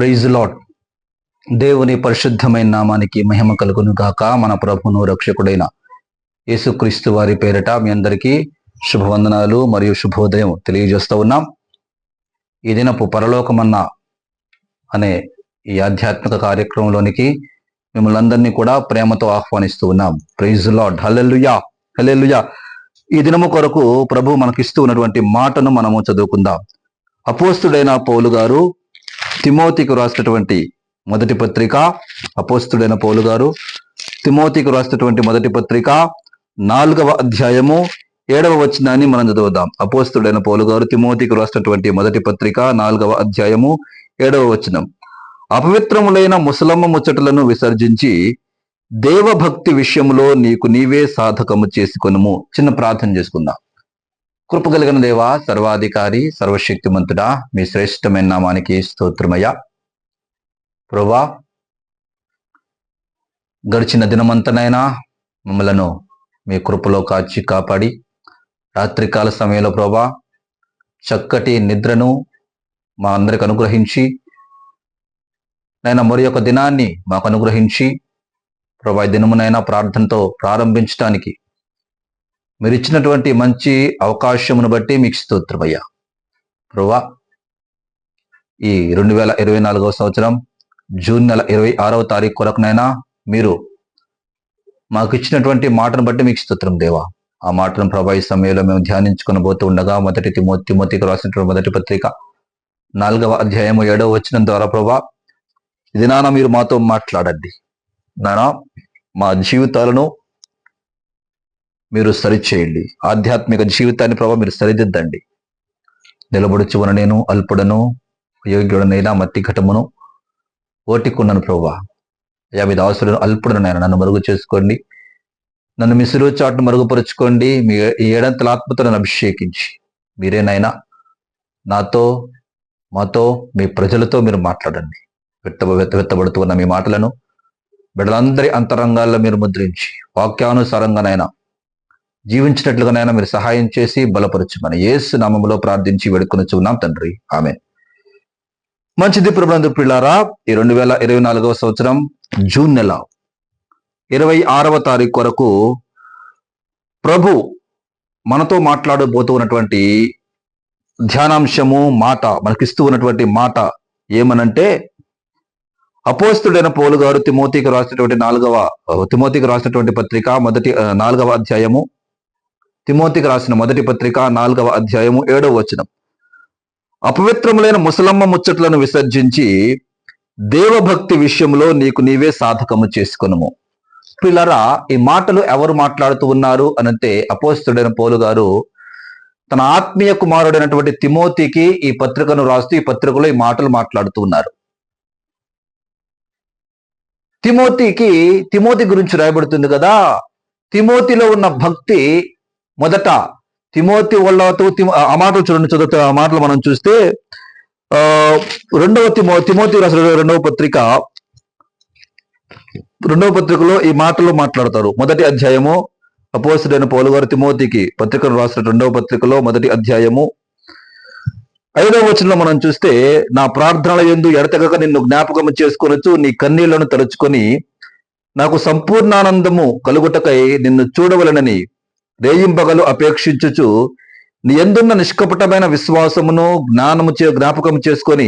Praise lord. దేవుని పరిశుద్ధమైన నామానికి మహిమ కలుగును గాక. మన ప్రభువును రక్షకుడైన యేసుక్రీస్తు వారి పేరిట మీ అందరికీ శుభవందనాలు మరియు శుభోదయం తెలియజేస్తూ ఉన్నాం. ఈ దినపు పరలోకమన్నా అనే ఈ ఆధ్యాత్మిక కార్యక్రమంలోనికి మిమ్మల్ని అందరినీ కూడా ప్రేమతో ఆహ్వానిస్తూ ఉన్నాం. Praise lord. Hallelujah, hallelujah. ఈ దినము కొరకు ప్రభు మనకిస్తూ ఉన్నటువంటి మాటను మనము చదువుకుందాం. అపోస్తుడైన పౌలు గారు తిమోతికి రాసినటువంటి మొదటి పత్రిక, అపోస్తుడైన పౌలు గారు తిమోతికి రాసినటువంటి మొదటి పత్రిక 4వ అధ్యాయము 7వ వచనాన్ని మనం చదువుదాం. అపోస్తుడైన పౌలు గారు తిమోతికి రాసినటువంటి మొదటి పత్రిక 4వ అధ్యాయము 7వ వచనం. అపవిత్రములైన ముసలమ్మ ముచ్చటలను విసర్జించి దేవభక్తి విషయంలో నీకు నీవే సాధకము చేసుకొనుము. చిన్న ప్రార్థన చేసుకుందాం. కృపగలిగిన దేవా, సర్వాధికారి, సర్వశక్తిమంతుడా, మీ శ్రేష్టమైన నామానికి స్తోత్రమయ్యా. ప్రభువా, గడిచిన దినమంతనైనా మమ్మలను మీ కృపలో కాచి కాపాడి రాత్రికాల సమయంలో ప్రభువా చక్కటి నిద్రను మా అందరికి అనుగ్రహించి నైనా మరి యొక్క దినాన్ని మాకు అనుగ్రహించి ప్రభువా ఈ దినమునైనా ప్రార్థనతో ప్రారంభించడానికి మీరు ఇచ్చినటువంటి మంచి అవకాశమును బట్టి మీకు స్తోత్రమయ్యా. ప్రభువా, ఈ 2024వ సంవత్సరం జూన్ నెల 26వ తారీఖు కొరకునైనా మీరు మాకు ఇచ్చినటువంటి మాటను బట్టి మీకు స్తోత్రం దేవా. ఆ మాటను ప్రభా ఈ సమయంలో మేము ధ్యానించుకొని పోతూ ఉండగా తిమోతికి రాసినటువంటి మొదటి పత్రిక 4వ అధ్యాయము 7వ వచనం ద్వారా ప్రభా ఇది నాన్న మీరు మాతో మాట్లాడండి. నానా మా జీవితాలను మీరు సరిచేయండి. ఆధ్యాత్మిక జీవితాన్ని ప్రభావ మీరు సరిదిద్దండి. నిలబడుచున్న నేను అల్పుడను అయోగ్యుడనైనా మట్టి ఘటమును ఓటికున్నాను ప్రభా. అయ్యా మీ దాసులను అల్పుడను నేను నన్ను మరుగు చేసుకోండి. నన్ను మీ సిలువ చాటును మరుగుపరుచుకోండి. మీ ఏడంతల ఆత్మతో నన్ను అభిషేకించి మీరేనైనా నాతో మాతో మీ ప్రజలతో మీరు మాట్లాడండి. వెత్తబడుతున్న మీ మాటలను బిడ్డలందరి అంతరంగాల్లో మీరు ముద్రించి వాక్యానుసారంగానైనా జీవించినట్లుగానైనా మీరు సహాయం చేసి బలపరచుమని యేసు నామములో ప్రార్థించి వేడుకొనుచున్నాం తండ్రి, ఆమేన్. మంచిది ప్రభునందు పిల్లారా, ఈ 2024వ సంవత్సరం జూన్ నెల 26వ తారీఖు వరకు ప్రభు మనతో మాట్లాడబోతూ ఉన్నటువంటి ధ్యానాంశము మాట, మనకిస్తూ ఉన్నటువంటి మాట ఏమనంటే అపోస్తుడైన పౌలు గారు తిమోతికి రాసినటువంటి పత్రిక 4వ అధ్యాయము, తిమోతికి రాసిన మొదటి పత్రిక 4వ అధ్యాయము 7వ వచనం. అపవిత్రములైన ముసలమ్మ ముచ్చట్లను విసర్జించి దేవభక్తి విషయంలో నీకు నీవే సాధకము చేసుకొనుము. పిల్లరా, ఈ మాటలు ఎవరు మాట్లాడుతూ ఉన్నారు అనంటే అపోస్తుడైన పౌలు గారు తన ఆత్మీయ కుమారుడైనటువంటి తిమోతికి ఈ పత్రికను రాస్తూ ఈ పత్రికలో ఈ మాటలు మాట్లాడుతూ ఉన్నారు. తిమోతి గురించి రాయబడుతుంది కదా. తిమోతిలో ఉన్న భక్తి మొదట తిమోతి వాళ్ళతో ఆ మాటలు చూడండి, చదువుతా ఆ మాటలు మనం చూస్తే తిమోతి రాసిన రెండవ పత్రికలో ఈ మాటలు మాట్లాడతారు. మొదటి అధ్యాయము అపోస్తుడైన పౌలు గారు తిమోతికి పత్రికను రాసిన 2వ పత్రికలో మొదటి అధ్యాయము 5వ వచనంలో మనం చూస్తే నా ప్రార్థనల యందు ఎడతెగక నిన్ను జ్ఞాపకము చేసుకొనొచ్చు, నీ కన్నీళ్లను తలుచుకొని నాకు సంపూర్ణానందము కలుగుటకై నిన్ను చూడవలనని రేయింపగలు అపేక్షించుచు నీ యందున్న నిష్కపటమైన విశ్వాసమును జ్ఞాపకం చేసుకొని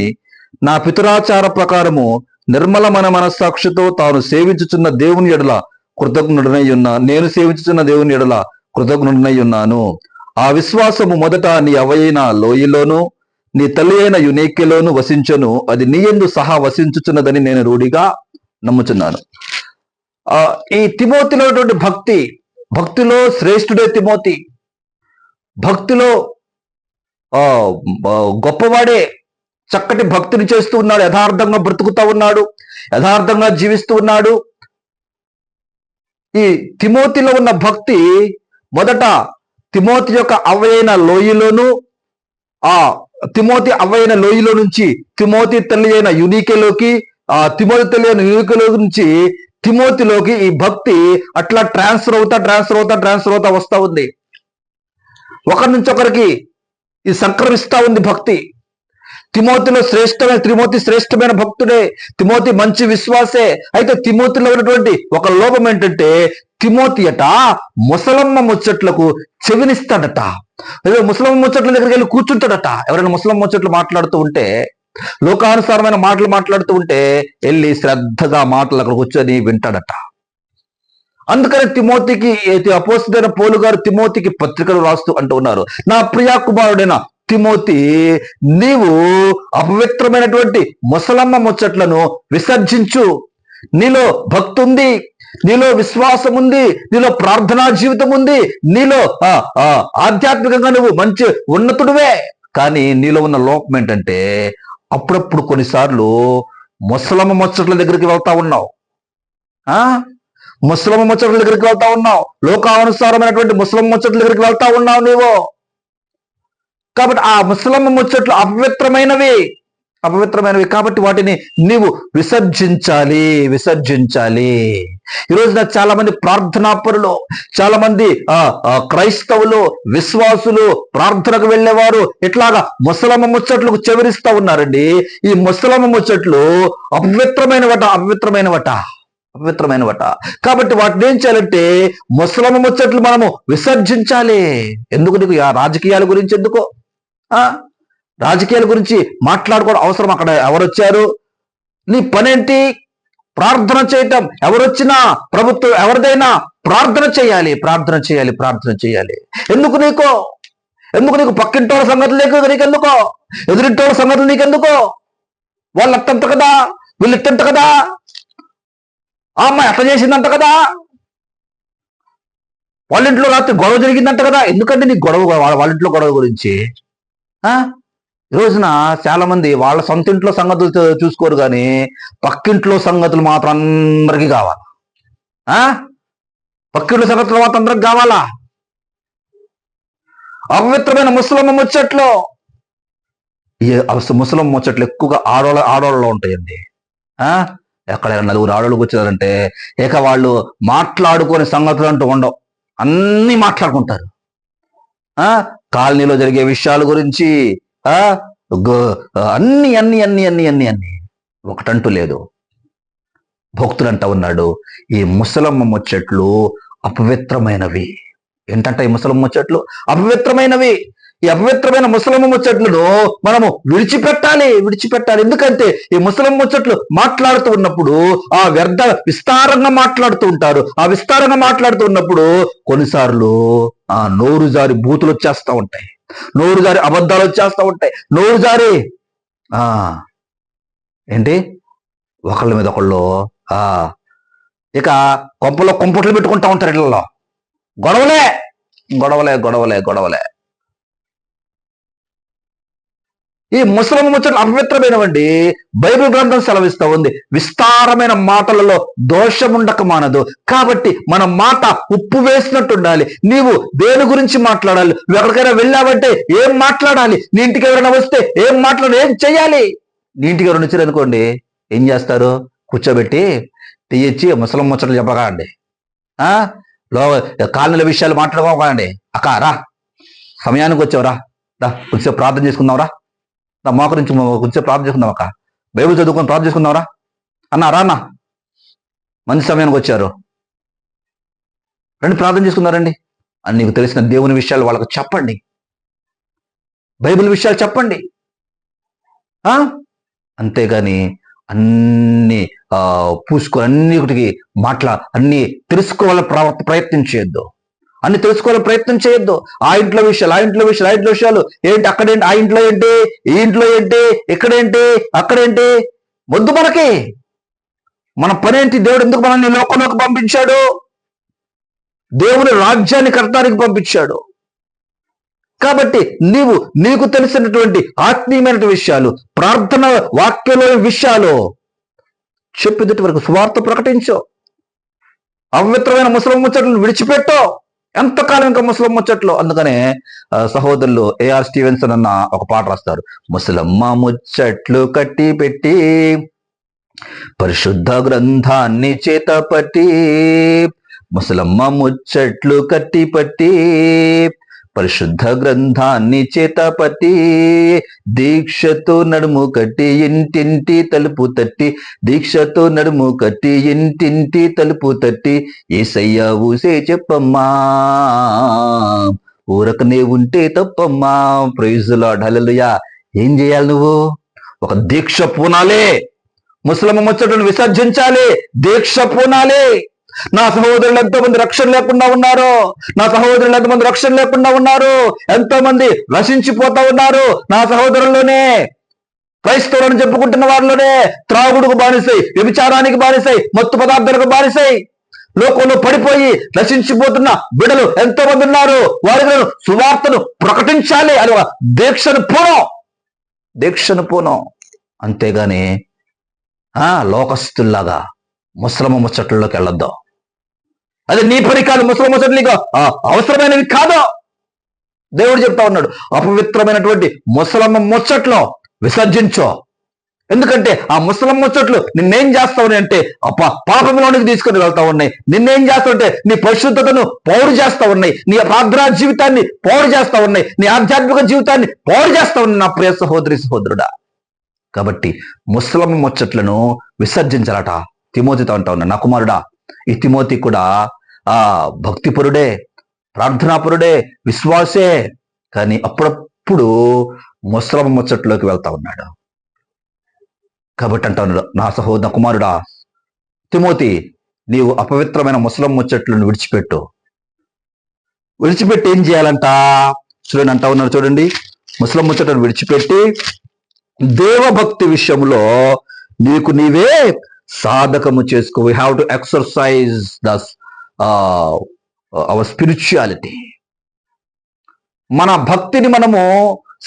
నా పితరాచార ప్రకారము నిర్మలమైన మనస్సాక్షితో తాను సేవించుచున్న దేవుని ఎడల కృతజ్ఞుడనై నేను సేవించుచున్న దేవుని ఎడల కృతజ్ఞుడనై ఉన్నాను. ఆ విశ్వాసము మొదట నీ అవయైన లోయలోను నీ తల్లి అయిన యునేకెలోను వసించను, అది నీ యందు సహా వసించుచున్నదని నేను రూఢిగా నమ్ముచున్నాను. ఈ తిమోతిలో భక్తిలో శ్రేష్ఠుడే తిమోతి. భక్తిలో గొప్పవాడే. చక్కటి భక్తిని చేస్తూ ఉన్నాడు, యథార్థంగా బ్రతుకుతూ ఉన్నాడు, యథార్థంగా జీవిస్తూ ఉన్నాడు. ఈ తిమోతిలో ఉన్న భక్తి మొదట తిమోతి యొక్క అవయైన లోయలోను, ఆ తిమోతి అవయైన లోయలో నుంచి తిమోతి తల్లి అయిన యునీకెలోకి, ఆ తిమోతి తల్లి అయిన యునీకెలో నుంచి తిమోతిలోకి ఈ భక్తి అట్లా ట్రాన్స్ఫర్ అవుతా వస్తా ఉంది. ఒకరి నుంచి ఒకరికి ఇది సంక్రమిస్తా ఉంది భక్తి. తిమోతి శ్రేష్టమైన భక్తుడే, తిమోతి మంచి విశ్వాసే. అయితే తిమోతిలో ఉన్నటువంటి ఒక లోపం ఏంటంటే, తిమోతి అట ముసలమ్మ ముచ్చట్లకు చెవినిస్తాడట. ఏదో ముసలమ్మ ముచ్చట్ల దగ్గరికి వెళ్ళి కూర్చుంటాడట. ఎవరైనా ముసలమ్మ ముచ్చట్లు మాట్లాడుతూ ఉంటే, లోకానుసారమైన మాటలు మాట్లాడుతూ ఉంటే వెళ్ళి శ్రద్ధగా మాటలు అక్కడ కూర్చొని వింటాడట. అందుకని తిమోతికి అపోస్తలుడైన పౌలు గారు తిమోతికి పత్రికలు రాస్తూ అంటూ ఉన్నారు, నా ప్రియా కుమారుడైన తిమోతి, నీవు అపవిత్రమైనటువంటి ముసలమ్మ ముచ్చట్లను విసర్జించు. నీలో భక్తి ఉంది, నీలో విశ్వాసం ఉంది, నీలో ప్రార్థనా జీవితం ఉంది, నీలో ఆధ్యాత్మికంగా నువ్వు మంచి ఉన్నతుడివే. కానీ నీలో ఉన్న లోపం ఏంటంటే, అప్పుడప్పుడు కొన్నిసార్లు ముసలమ్మ ముచ్చట్ల దగ్గరికి వెళ్తా ఉన్నావు. ముసలమ్మ ముచ్చట్ల దగ్గరికి వెళ్తా ఉన్నావు, లోకానుసారమైనటువంటి ముసలమ్మ ముచ్చట్ల దగ్గరికి వెళ్తా ఉన్నావు నీవు. కాబట్టి ఆ ముసలమ్మ ముచ్చట్లు అపవిత్రమైనవి కాబట్టి వాటిని నీవు విసర్జించాలి. ఈ రోజున చాలా మంది ప్రార్థనాపరులు, చాలా మంది క్రైస్తవులు, విశ్వాసులు, ప్రార్థనకు వెళ్ళేవారు ఇట్లాగా ముసలమ్మ ముచ్చట్లకు చెవిరిస్తా ఉన్నారండి. ఈ ముసలమ్మ ముచ్చట్లు అపవిత్రమైనవట. కాబట్టి వాటిని ఏం చేయాలంటే, ముసలమ్మ ముచ్చట్లు మనము విసర్జించాలి. ఎందుకు నీకు రాజకీయాల గురించి ఎందుకో, రాజకీయాల గురించి మాట్లాడుకోవడం అవసరం? అక్కడ ఎవరొచ్చారు, నీ పనేంటి? ప్రార్థన చేయటం. ఎవరొచ్చినా ప్రభుత్వం ఎవరిదైనా ప్రార్థన చేయాలి. ఎందుకు నీకు పక్కింటోళ్ళ సంగతులు నీకెందుకో, ఎదురింటోళ్ళ సంగతులు నీకెందుకో? వాళ్ళు అట్టంట కదా, వీళ్ళు ఇట్టంట కదా, ఆ అమ్మాయి అట్లా చేసిందంట కదా, వాళ్ళ ఇంట్లో రాత్రి గొడవ జరిగిందంట కదా. ఎందుకంటే నీ గొడవ, వాళ్ళ ఇంట్లో గొడవ గురించి. ఈ రోజున చాలా మంది వాళ్ళ సొంత ఇంట్లో సంగతులు చూసుకోరు, కానీ పక్కింట్లో సంగతులు మాత్రం అందరికీ కావాలా? పక్కింట్లో సంగతులు మాత్రం అందరికి కావాలా? అపవిత్రమైన ముసలమ్మ ముచ్చట్లు, ముసలమ్మ ముచ్చట్లు ఎక్కువగా ఆడవాళ్ళలో ఉంటాయండి. ఎక్కడైనా నలుగురు ఆడవాళ్ళు కూర్చున్నారంటే ఇక వాళ్ళు మాట్లాడుకునే సంగతులు అంటూ ఉండవు, అన్నీ మాట్లాడుకుంటారు. కాలనీలో జరిగే విషయాల గురించి అన్ని ఒకటంటూ లేదు. భక్తులు అంటా ఉన్నాడు, ఈ ముసలమ్మ ముచ్చట్లు అపవిత్రమైనవి. ఏంటంటే ఈ ముసలమ్మ ముచ్చట్లు అపవిత్రమైనవి. ఈ అపవిత్రమైన ముసలమ్మ ముచ్చట్లను మనము విడిచిపెట్టాలి. ఎందుకంటే ఈ ముసలమ్మ ముచ్చట్లు మాట్లాడుతూ ఉన్నప్పుడు విస్తారంగా మాట్లాడుతూ ఉంటారు. ఆ విస్తారంగా మాట్లాడుతూ ఉన్నప్పుడు కొన్నిసార్లు నోరు జారి బూతులు వచ్చేస్తూ ఉంటాయి, నోరు జారి అబద్ధాలు వచ్చేస్తూ ఉంటాయి, నోరు జారి ఏంటి ఒకళ్ళ మీద ఒకళ్ళు ఇక కొంపట్లు పెట్టుకుంటా ఉంటారు. ఇళ్లలో గొడవలే. ఈ ముసలమ్మ ముచ్చట్లు అపవిత్రమైనవండి. బైబిల్ గ్రంథం సెలవిస్తా ఉంది, విస్తారమైన మాటలలో దోషముండక మానదు. కాబట్టి మన మాట ఉప్పు వేసినట్టు ఉండాలి. నీవు దేని గురించి మాట్లాడాలి? నువ్వు ఎక్కడికైనా వెళ్ళావంటే ఏం మాట్లాడాలి? నీ ఇంటికి ఎవరైనా వస్తే ఏం చేయాలి? నీ ఇంటికి ఎవరైనా వచ్చారు అనుకోండి, ఏం చేస్తారు? కూర్చోబెట్టి తీయచ్చి ముసలమ్మ ముచ్చట్లు చెప్పకండి, కాలనీల విషయాలు మాట్లాడుకోకండి. అక్క రా, సమయానికి వచ్చావురా, కొంచెం ప్రార్థన చేసుకుందాంరా, నా మోక నుంచి కొంచెం ప్రార్థన చేసుకుందాం, అక్క బైబిల్ చదువుకొని ప్రార్థన చేసుకుందాంరా అన్నా, మంచి సమయానికి వచ్చారు, రండి ప్రార్థన చేసుకున్నారండి అని నీకు తెలిసిన దేవుని విషయాలు వాళ్ళకు చెప్పండి, బైబిల్ విషయాలు చెప్పండి. అంతేగాని అన్ని పూసుకొని అన్నిటికి అన్ని తెలుసుకోవాలని ప్రయత్నం చేయొద్దు. ఆ ఇంట్లో విషయాలు ఏంటి, అక్కడేంటి, ఆ ఇంట్లో ఏంటి, ఈ ఇంట్లో ఏంటి, ఇక్కడేంటి, అక్కడేంటి వద్దు మనకి. మన పనేంటి? దేవుడు ఎందుకు మనల్ని లోకంలోకి పంపించాడు? దేవుని రాజ్యాన్ని కట్టడానికి పంపించాడు. కాబట్టి నీకు తెలిసినటువంటి ఆత్మీయమైన విషయాలు, ప్రార్థన వాక్యంలోని విషయాలు చెప్పేదటి వరకు సువార్త ప్రకటించు. అపవిత్రమైన ముసలమ్మ ముచ్చట్లను విడిచిపెట్టో. ఎంతకాలం ఇంకా ముసలమ్మ ముచ్చట్లు? అందుకనే సహోదరులు ఏఆర్ స్టీవెన్సన్ అన్న ఒక పాట రాస్తారు, ముసలమ్మ ముచ్చట్లు కట్టి పెట్టి పరిశుద్ధ గ్రంథాన్ని చేతపట్టి, ముసలమ్మ ముచ్చట్లు కట్టి పట్టి పరిశుద్ధ గ్రంథాన్ని చేతపట్టి దీక్షతో నడుము కట్టి ఇంటింటి తలుపు తట్టి దీక్షతో నడుము కట్టి ఇంటింటి తలుపు తట్టి యేసయ్య ఊసే చెప్పమ్మా ఊరకనే ఉంటే తప్పమ్మా. ప్రైజ్ ది లార్డ్, హల్లెలూయా. ఏం చేయాలి నువ్వు? ఒక దీక్ష పూనాలే, ముసలమ్మ ముచ్చటను విసర్జించాలి, దీక్ష పూనాలి. నా సహోదరులు ఎంతో మంది రక్షణ లేకుండా ఉన్నారు, నా సహోదరులు ఎంతమంది రక్షణ లేకుండా ఉన్నారు, ఎంతో మంది నశించిపోతా ఉన్నారు. నా సహోదరుల్లోనే క్రైస్తవులను చెప్పుకుంటున్న వారిలోనే త్రాగుడుకు బానిసై, వ్యభిచారానికి బానిసై, మత్తు పదార్థాలకు బానిసై లోకంలో పడిపోయి నశించిపోతున్న బిడ్డలు ఎంతో మంది ఉన్నారు. వారికి సువార్తను ప్రకటించాలి అని దీక్షను పూనం. అంతేగాని లోకస్తుల్లాగా ముసలమ్మ ముచ్చట్లలోకి వెళ్ళొద్దు. అది నీ పని కాదు, ముసలమ్మ ముచ్చట్లు నీకు అవసరమైనవి కాదు. దేవుడు చెప్తా ఉన్నాడు, అపవిత్రమైనటువంటి ముసలమ్మ ముచ్చట్లో విసర్జించో. ఎందుకంటే ఆ ముసలమ్మ ముచ్చట్లు నిన్నేం చేస్తా ఉన్నాయి అంటే పాపంలోనికి తీసుకుని వెళ్తా ఉన్నాయి. నిన్నేం చేస్తా ఉంటే నీ పరిశుద్ధతను పౌరు చేస్తా ఉన్నాయి, నీ ప్రార్థనా జీవితాన్ని పౌరు చేస్తా ఉన్నాయి, నీ ఆధ్యాత్మిక జీవితాన్ని పౌరు చేస్తా ఉన్నాయి నా ప్రియ సహోదరి సహోదరుడా. కాబట్టి ముసలమ్మ ముచ్చట్లను విసర్జించాలట. తిమోతితో అంటా ఉన్నా, నా కుమారుడా, ఈ తిమోతి కూడా భక్తిపరుడే, ప్రార్థనాపరుడే, విశ్వాసే, కానీ అప్పుడప్పుడు ముసలమ్మ ముచ్చట్లోకి వెళ్తా ఉన్నాడు. కాబట్టి అంటా ఉన్నాడు, నా కుమారుడా తిమోతి, నీవు అపవిత్రమైన ముసలమ్మ ముచ్చట్లను విడిచిపెట్టి ఏం చేయాలంట చూడండి, అంటా ఉన్నారు చూడండి. ముసలమ్మ ముచ్చట్లను విడిచిపెట్టి దేవభక్తి విషయంలో నీకు నీవే సాధకము చేసుకో. We have to exercise hour spirituality. మన భక్తిని మనము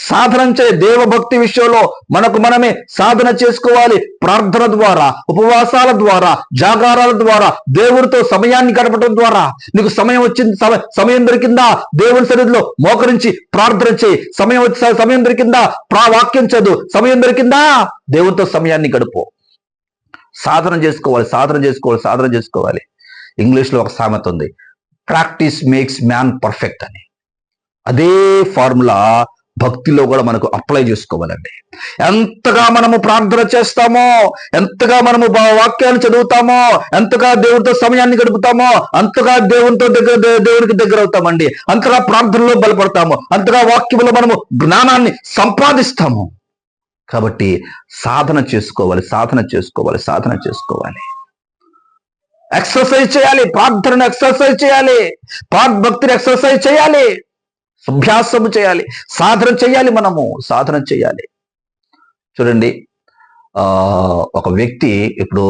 సాధన దేవభక్తి విషయంలో మనకు మనమే సాధన చేసుకోవాలి. ప్రార్థన ద్వారా, ఉపవాసాల ద్వారా, జాగారాల ద్వారా, దేవుడితో సమయాన్ని గడపడం ద్వారా. నీకు సమయం వచ్చింది, సమయం దొరికిందా దేవుని సన్నిధిలో మోకరించి ప్రార్థన చేయి. సమయం దొరికిందా వాక్యం చదువు. సమయం దొరికిందా దేవుడితో సమయాన్ని గడుపు. సాధన చేసుకోవాలి. ఇంగ్లీష్ లో ఒక సామెత ఉంది, ప్రాక్టీస్ మేక్స్ మ్యాన్ పర్ఫెక్ట్ అని. అదే ఫార్ములా భక్తిలో కూడా మనకు అప్లై చేసుకోవాలండి. ఎంతగా మనము ప్రార్థన చేస్తామో, ఎంతగా మనము వాక్యాన్ని చదువుతామో, ఎంతగా దేవుడితో సమయాన్ని గడుపుతామో, అంతగా దేవునికి దగ్గర అవుతామండి. అంతగా ప్రార్థనలో బలపడతాము, అంతగా వాక్యంలో మనము జ్ఞానాన్ని సంపాదిస్తాము. కాబట్టి సాధన చేసుకోవాలి. ఎక్సర్సైజ్ చేయాలి, ప్రార్థనను ఎక్సర్సైజ్ చేయాలి, భక్తిని ఎక్సర్సైజ్ చేయాలి, అభ్యాసము చేయాలి, సాధన చేయాలి. చూడండి, ఒక వ్యక్తి ఇప్పుడు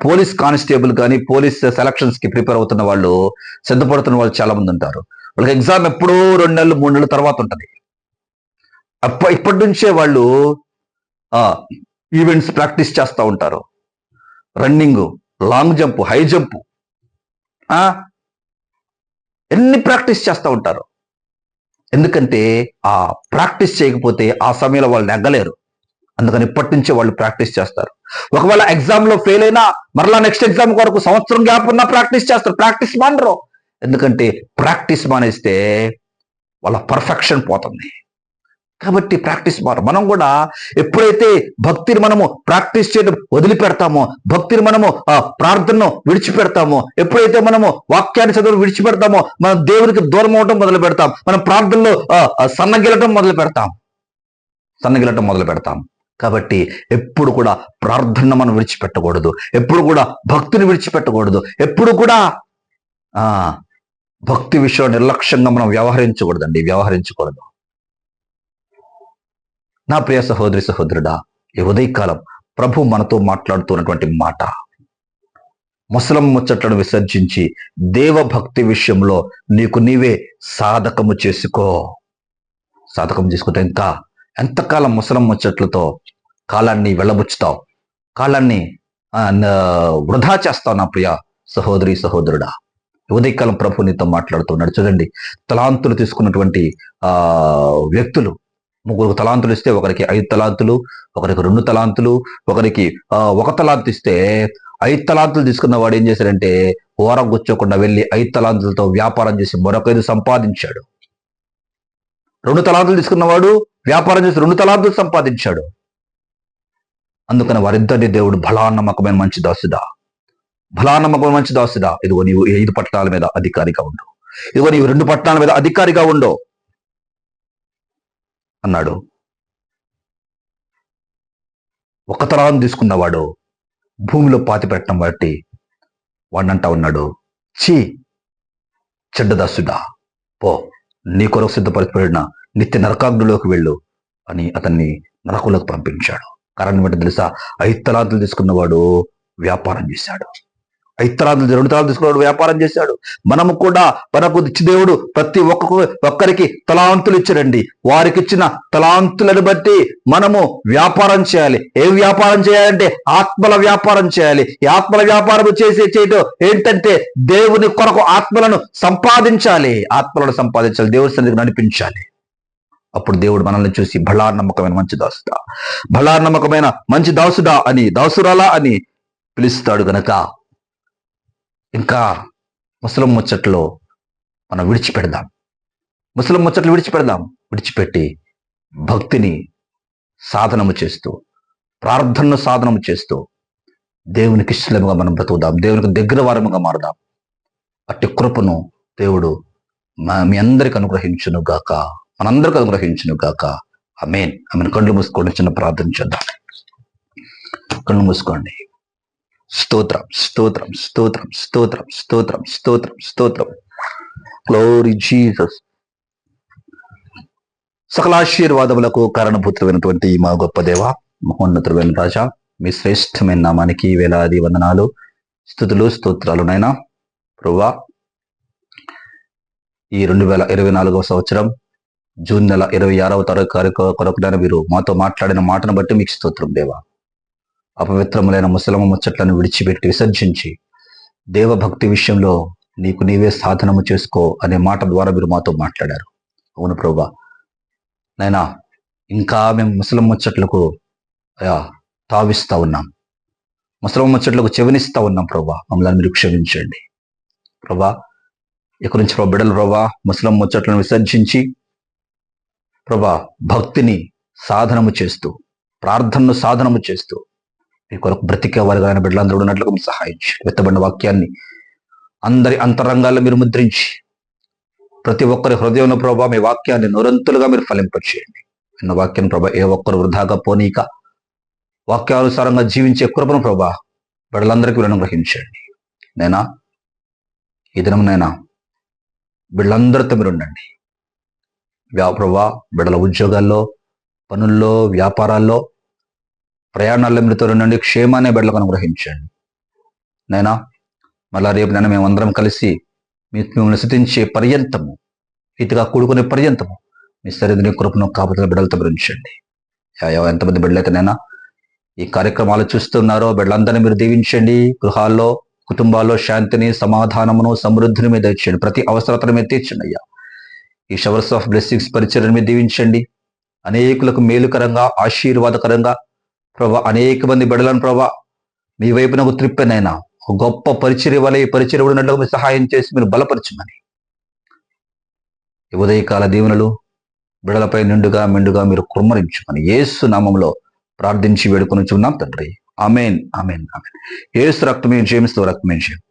పోలీస్ కానిస్టేబుల్ కానీ పోలీస్ సెలక్షన్స్ కి ప్రిపేర్ అవుతున్న వాళ్ళు, సిద్ధపడుతున్న వాళ్ళు చాలా మంది ఉంటారు. వాళ్ళకి ఎగ్జామ్ ఎప్పుడో 2 నెలలు 3 నెలల తర్వాత ఉంటుంది. ఇప్పటి నుంచే వాళ్ళు ఈవెంట్స్ ప్రాక్టీస్ చేస్తూ ఉంటారు. Running, long jump, high jump, ఎన్ని ప్రాక్టీస్ చేస్తూ ఉంటారు. ఎందుకంటే ఆ ప్రాక్టీస్ చేయకపోతే ఆ సమయంలో వాళ్ళు నెగ్గలేరు. అందుకని ఇప్పటి నుంచే వాళ్ళు ప్రాక్టీస్ చేస్తారు. ఒకవేళ ఎగ్జామ్ లో ఫెయిల్ అయినా మరలా నెక్స్ట్ ఎగ్జామ్ కొరకు సంవత్సరం గ్యాప్ ఉన్నా ప్రాక్టీస్ చేస్తారు. ప్రాక్టీస్ మానరు. ఎందుకంటే ప్రాక్టీస్ మానేస్తే వాళ్ళ పర్ఫెక్షన్ పోతుంది. కాబట్టి ప్రాక్టీస్ మనం కూడా ఎప్పుడైతే భక్తిని మనము ప్రాక్టీస్ చేయడం వదిలిపెడతామో, భక్తిని మనము ప్రార్థనను విడిచిపెడతామో, ఎప్పుడైతే మనము వాక్యాన్ని చదువు విడిచిపెడతామో, మనం దేవునికి దూరం అవడం మొదలు పెడతాం. మనం ప్రార్థనలో సన్నగిలటం మొదలు పెడతాం. కాబట్టి ఎప్పుడు కూడా ప్రార్థన మనం విడిచిపెట్టకూడదు, ఎప్పుడు కూడా భక్తిని విడిచిపెట్టకూడదు, ఎప్పుడు కూడా భక్తి విషయంలో నిర్లక్ష్యంగా మనం వ్యవహరించకూడదు. నా ప్రియ సహోదరి సహోదరుడా, ఈ ఉదయకాలం ప్రభు మనతో మాట్లాడుతున్నటువంటి మాట, ముసలమ్మ ముచ్చట్లను విసర్జించి దేవభక్తి విషయంలో నీకు నీవే సాధకము చేసుకుంటే ఇంకా ఎంతకాలం ముసలమ్మ ముచ్చట్లతో కాలాన్ని వెళ్ళబుచ్చుతావు, కాలాన్ని వృధా చేస్తావు. నా ప్రియ సహోదరి సహోదరుడా, ఉదయకాలం ప్రభు నీతో మాట్లాడుతున్నాడు. చూడండి, తలాంతులు తీసుకున్నటువంటి వ్యక్తులు, 3 తలాంతులు ఇస్తే ఒకరికి 5 తలాంతులు, ఒకరికి 2 తలాంతులు, ఒకరికి 1 తలాంతు ఇస్తే 5 తలాంతులు తీసుకున్న వాడు ఏం చేశాడంటే కూరగొచ్చకుండా వెళ్ళి 5 తలాంతులతో వ్యాపారం చేసి మరొక 5 సంపాదించాడు. 2 తలాంతులు తీసుకున్నవాడు వ్యాపారం చేసి 2 తలాంతులు సంపాదించాడు. అందుకని వారిద్దరిని దేవుడు బలానమ్మకమైన మంచి దాసుడా, బలానమ్మకమైన మంచి దాసుడా, ఇదిగో నీవు 5 పట్టణాల మీద అధికారిగా ఉండు, ఇదిగో నీవు 2 పట్టణాల మీద అధికారిగా ఉండు అన్నాడు. 1 తలాంతు తీసుకున్నవాడు భూమిలో పాతి పెట్టడం బట్టి వాడినంటా ఉన్నాడు, చీ చెడ్డ దాసుడా, పో, నీ కొరకు సిద్ధపరచబడిన నిత్య నరకాగ్నిలోకి వెళ్ళు అని అతన్ని నరకులకు పంపించాడు. కారణం ఏంటో తెలుసా? 5 తలాంతులు తీసుకున్నవాడు వ్యాపారం చేశాడు. 5 తలాంతులు 2 తలాంతులు తీసుకున్నవాడు వ్యాపారం చేశాడు. మనము కూడా మనకు ఇచ్చి దేవుడు ప్రతి ఒక్కరికి తలాంతులు ఇచ్చాడండి. వారికి ఇచ్చిన తలాంతులను బట్టి మనము వ్యాపారం చేయాలి. ఏం వ్యాపారం చేయాలంటే ఆత్మల వ్యాపారం చేయాలి. ఈ ఆత్మల వ్యాపారం చేయటం ఏంటంటే దేవుని కొరకు ఆత్మలను సంపాదించాలి. దేవుని సన్నిధికి నడిపించాలి. అప్పుడు దేవుడు మనల్ని చూసి బలానమ్మకమైన మంచి దాసుడా, బలానమ్మకమైన మంచి దాసుడా అని, దాసురాలా అని పిలుస్తాడు. గనక ఇంకా ముసలం ముచ్చట్లో మనం విడిచిపెడదాం. విడిచిపెట్టి భక్తిని సాధనము చేస్తూ, ప్రార్థనను సాధనము చేస్తూ దేవునికి ఇష్టముగా మనం బ్రతుకుదాం. దేవునికి దగ్గర వారముగా మారదాం. అట్టి కృపను దేవుడు మీ అందరికి అనుగ్రహించును గాక, మనందరికి అనుగ్రహించును గాక. ఆమేన్. కళ్ళు మూసుకోండి, చిన్న ప్రార్థన చేద్దాం. కళ్ళు మూసుకోండి. స్తోత్రం, స్తోత్రం, స్తోత్రం, స్తోత్రం, స్తోత్రం, స్తోత్రం, స్తోత్రం. Glory Jesus. సకల ఆశీర్వాదములకు కారణభూతులైనటువంటి మా గొప్ప దేవ, మహోన్నతుడైన రాజా, మీ శ్రేష్టమైన నామానికి వేలాది వందనాలు, స్తుతులు, స్తోత్రాలు నైనా. ప్రభువా, ఈ 2024వ సంవత్సరం జూన్ నెల 26వ తారీఖు కొరకునైనా మీరు మాతో మాట్లాడిన మాటను బట్టి మీకు స్తోత్రం దేవా. అపవిత్రములైన ముసలమ ముచ్చట్లను విడిచిపెట్టి విసర్జించి దేవభక్తి విషయంలో నీకు నీవే సాధనము చేసుకో అనే మాట ద్వారా మీరు మాతో మాట్లాడారు. అవును ప్రభువా, నైనా ఇంకా మేము ముసలం ముచ్చట్లకు తావిస్తా ఉన్నాం, ముసలం ముచ్చట్లకు చెవినిస్తా ఉన్నాం. ప్రభువా, మమ్మల్ని మీరు క్షమించండి. ప్రభువా, ఇక్కడి నుంచి బిడ్డలు ప్రభా ముసలం ముచ్చట్లను విసర్జించి ప్రభా భక్తిని సాధనము చేస్తూ, ప్రార్థనను సాధనము చేస్తూ మీ కొరకు బ్రతికే వారిగా బిడ్డలందరూ ఉన్నట్లుగా మీరు సహాయించి, వెత్తబడిన వాక్యాన్ని అందరి అంతరంగాల్లో మీరు ముద్రించి ప్రతి ఒక్కరి హృదయంలో ప్రభా మీ వాక్యాన్ని నిరంతరుగా మీరు ఫలింపచేయండి. విన్న వాక్యాన్ని ప్రభా ఏ ఒక్కరు వృధాగా పోనీక వాక్యానుసారంగా జీవించే కృపను ప్రభా బిడ్డలందరికీ మీరు అనుగ్రహించండి. నేనా ఈ దినమునైనా బిడ్డలందరితో మీరు ఉండండి. ప్రభా బిడ్డల ఉద్యోగాల్లో, పనుల్లో, వ్యాపారాల్లో, ప్రయాణాల్లో మీరుతో ఉండండి. క్షేమాన్ని బిడ్డలకు అనుగ్రహించండి. నైనా మళ్ళా రేపు నైనా మేమందరం కలిసి మిమ్మల్ని స్తుతించే పర్యంతము, ఇదిగా కూడుకునే పర్యంతము మీ సరిదిని కృపను కాపుదల బిడ్డలతో భరించండి. ఎంతమంది బిడ్డలైతేనైనా ఈ కార్యక్రమాలు చూస్తున్నారో బిడ్డలందరినీ మీరు దీవించండి. గృహాల్లో, కుటుంబాల్లో శాంతిని, సమాధానమును, సమృద్ధిని మీద ఇచ్చండి. ప్రతి అవసరతను మీద తీర్చండి అయ్యా. ఈ షవర్స్ ఆఫ్ బ్లెస్సింగ్స్ పరిచర్యను మీద దీవించండి. అనేకులకు మేలుకరంగా, ఆశీర్వాదకరంగా ప్రభా అనేక మంది బిడ్డలను ప్రభా మీ వైపునకు త్రిప్పెనైనా ఒక గొప్ప పరిచర్య వల్ల ఈ పరిచర్య ఉన్నట్లుగా మీరు సహాయం చేసి మీరు బలపరచమని ఈ ఉదయకాల దీవెనలు బిడ్డలపై నిండుగా మెండుగా మీరు కుమ్మరించమని యేసు నామంలో ప్రార్థించి వేడుకొనుచున్నాం తండ్రి. ఆమేన్, ఆమేన్, ఆమేన్. యేసు రక్తమే జయమిస్తూ రక్తమే జయం,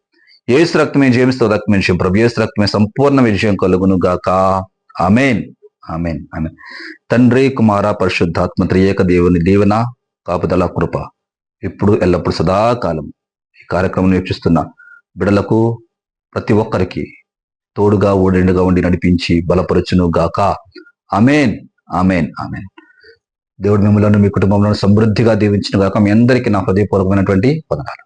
యేసు రక్తమే జయమిస్తూ రక్తమే జయం. ప్రభు యేసు రక్తమే సంపూర్ణ విజయం కలుగును గాక. ఆమేన్, ఆమేన్, ఆమేన్. తండ్రి, కుమార, పరిశుద్ధాత్మ త్రియేక దేవుని దీవెన, కాపుదల, కృప ఇప్పుడు ఎల్లప్పుడు సదాకాలం ఈ కార్యక్రమం వీక్షిస్తున్న బిడ్డలకు ప్రతి ఒక్కరికి తోడుగా ఓడిండుగా ఉండి నడిపించి బలపరచును గాక. ఆమేన్, ఆమేన్, ఆమేన్. దేవుడు మిమ్మల్ని మీ కుటుంబంలో సమృద్ధిగా దీవించును గాక. మీ అందరికీ నా హృదయపూర్వకమైనటువంటి వందనాలు.